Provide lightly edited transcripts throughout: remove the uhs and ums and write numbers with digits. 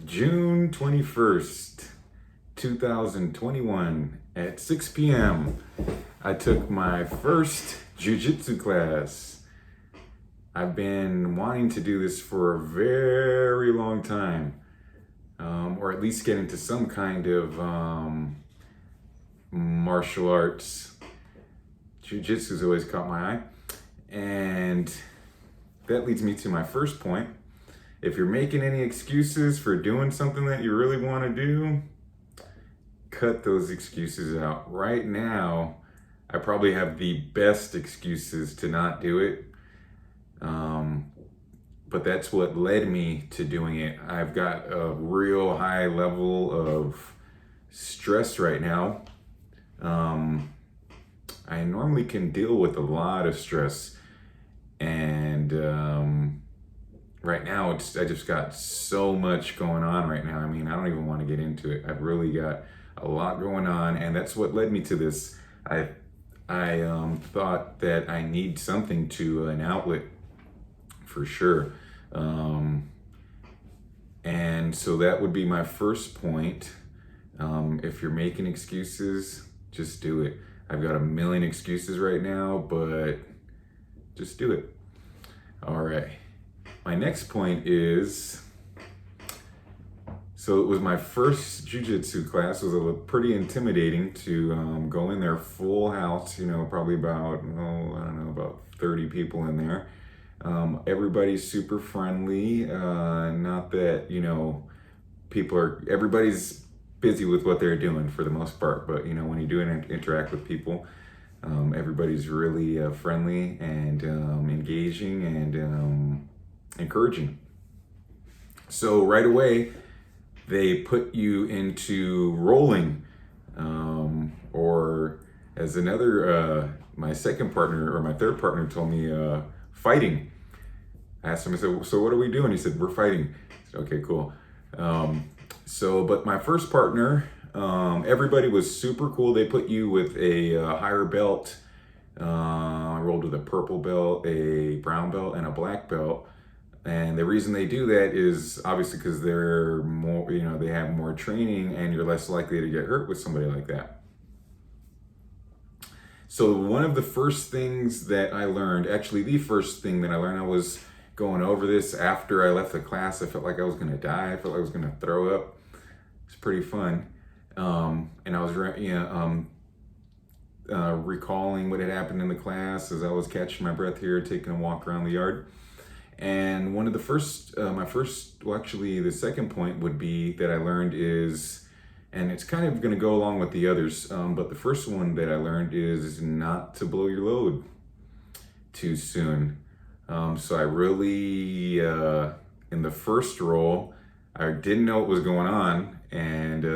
June 21st, 2021 at 6 p.m. I took my first Jiu Jitsu class. I've been wanting to do this for a very long time, or at least get into some kind of martial arts. Jiu Jitsu's always caught my eye. And that leads me to my first point. If you're making any excuses for doing something that you really want to do, cut those excuses out. Right now, I probably have the best excuses to not do it. But that's what led me to doing it. I've got a real high level of stress right now. I normally can deal with a lot of stress, and right now I just got so much going on right now. I mean, I don't even want to get into it. I've really got a lot going on, and that's what led me to this. I thought that I need something to an outlet for sure. And so that would be my first point. If you're making excuses, just do it. I've got a million excuses right now, but just do it. All right. My next point is, so it was my first jiu-jitsu class. It was pretty intimidating to go in there full house, probably about, about 30 people in there. Everybody's super friendly. Not that, everybody's busy with what they're doing for the most part, but when you do interact with people, everybody's really friendly and engaging and encouraging. So right away, they put you into rolling, or as my second partner or my third partner told me, fighting. I asked him, I said, so what are we doing? He said, we're fighting. I said, okay, cool. But my first partner, everybody was super cool. They put you with a higher belt. I rolled with a purple belt, a brown belt, and a black belt. And the reason they do that is obviously because they're more, they have more training and you're less likely to get hurt with somebody like that. So one of the first things that I learned, actually the first thing that I learned, I was going over this after I left the class. I felt like I was going to die. I felt like I was going to throw up. It's pretty fun. And I was recalling what had happened in the class as I was catching my breath here, taking a walk around the yard. And one of the the second point would be that I learned is, and it's kind of going to go along with the others, but the first one that I learned is not to blow your load too soon. So I really, in the first roll, I didn't know what was going on, and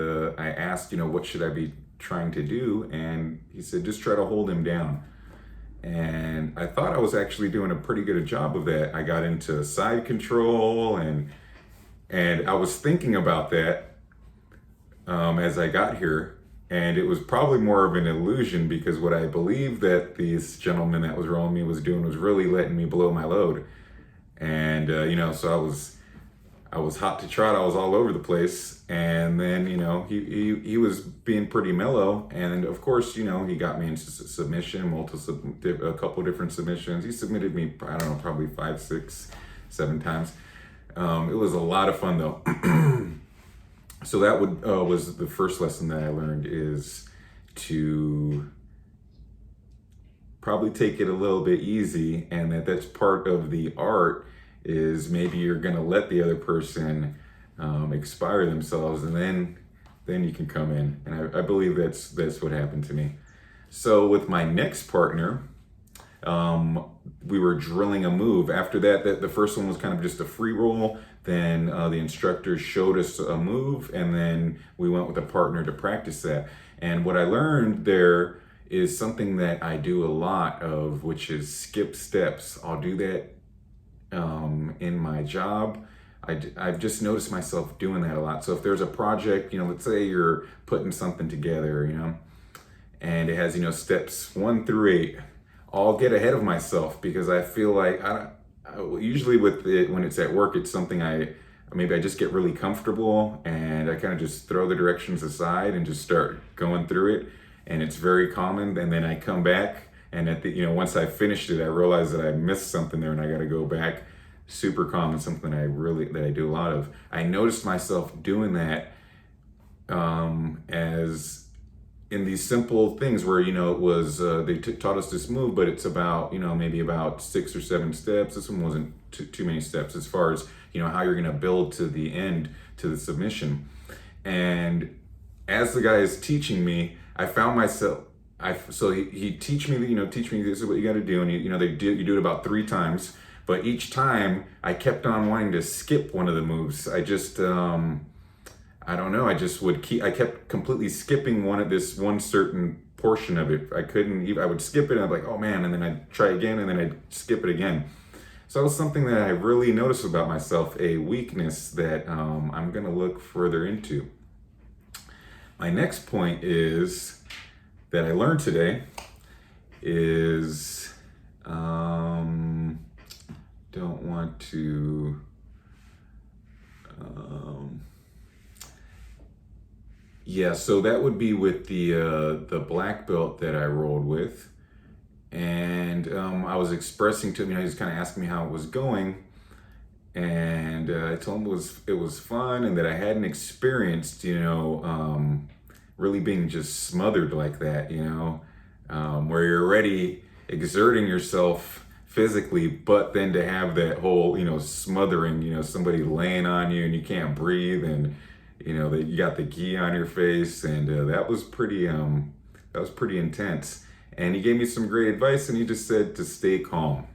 I asked, what should I be trying to do? And he said, just try to hold him down. And I thought I was actually doing a pretty good job of that. I got into side control, and I was thinking about that as I got here. And it was probably more of an illusion, because what I believe that this gentleman that was rolling me was doing was really letting me blow my load. And, so I was hot to trot. I was all over the place. And then, he was being pretty mellow. And of course, he got me into submission, a couple different submissions. He submitted me, I don't know, probably 5, 6, 7 times. It was a lot of fun though. So that was the first lesson that I learned, is to probably take it a little bit easy, and that's part of the art. Is maybe you're gonna let the other person expire themselves, and then you can come in. And I believe that's what happened to me. So with my next partner, we were drilling a move. After that, the first one was kind of just a free roll. Then the instructor showed us a move, and then we went with a partner to practice that. And what I learned there is something that I do a lot of, which is skip steps. I'll do that in my job. I've just noticed myself doing that a lot. So if there's a project, let's say you're putting something together, and it has, steps 1 through 8, I'll get ahead of myself, because I feel like usually with it, when it's at work, it's something I maybe I just get really comfortable and I kind of just throw the directions aside and just start going through it. And it's very common. And then I come back, and at the, once I finished it, I realize that I missed something there and I got to go back. Super common, something that I do a lot of. I noticed myself doing that as in these simple things where, it was, they taught us this move, but it's about, maybe about 6 or 7 steps. This one wasn't too many steps as far as, how you're going to build to the end, to the submission. And as the guy is teaching me, I found myself, so he teach me, teach me this is what you got to do. And you do it about 3 times, but each time I kept on wanting to skip one of the moves. I just, I don't know. I kept completely skipping one certain portion of it. I would skip it and I'd be like, oh man. And then I'd try again and then I'd skip it again. So that was something that I really noticed about myself, a weakness that I'm going to look further into. My next point is that I learned today is don't want to so that would be with the black belt that I rolled with. And I was expressing to him, he was kind of asking me how it was going. And I told him it was fun and that I hadn't experienced, really being just smothered like that, where you're already exerting yourself physically, but then to have that whole, smothering, somebody laying on you and you can't breathe and, that you got the gi on your face. And that was pretty intense. And he gave me some great advice, and he just said to stay calm.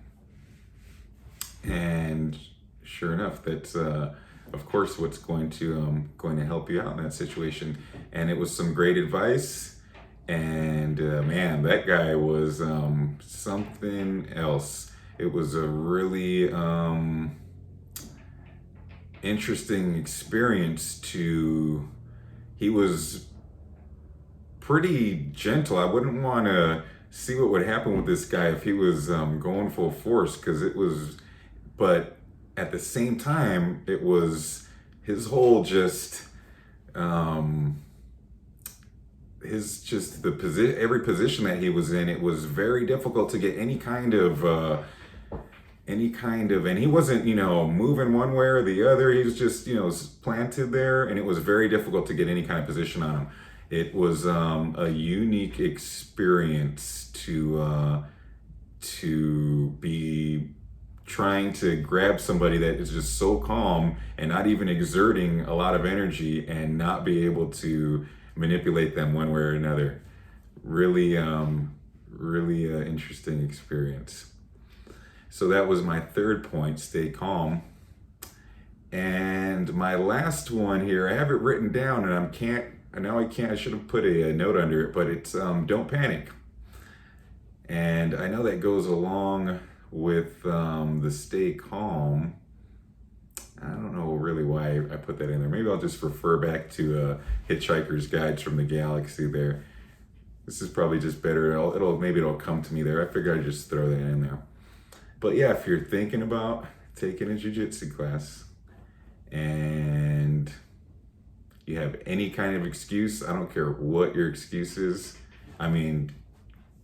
And sure enough, that's of course what's going to help you out in that situation. And it was some great advice. And man, that guy was something else. It was a really interesting experience. He was pretty gentle. I wouldn't want to see what would happen with this guy if he was going full force, but at the same time, it was his whole every position that he was in, it was very difficult to get any kind of, and he wasn't, moving one way or the other. He was just, planted there, and it was very difficult to get any kind of position on him. It was a unique experience to be trying to grab somebody that is just so calm and not even exerting a lot of energy and not be able to manipulate them one way or another. Really, really interesting experience. So that was my third point, stay calm. And my last one here, I have it written down and I should have put a note under it, but it's don't panic. And I know that goes along with the stay calm. I don't know really why I put that in there. Maybe I'll just refer back to Hitchhiker's Guides from the Galaxy there. This is probably just better. Maybe it'll come to me there. I figured I'd just throw that in there. But yeah, if you're thinking about taking a jiu-jitsu class and you have any kind of excuse, I don't care what your excuse is. I mean,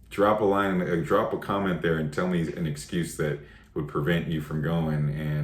drop a comment there and tell me an excuse that would prevent you from going. And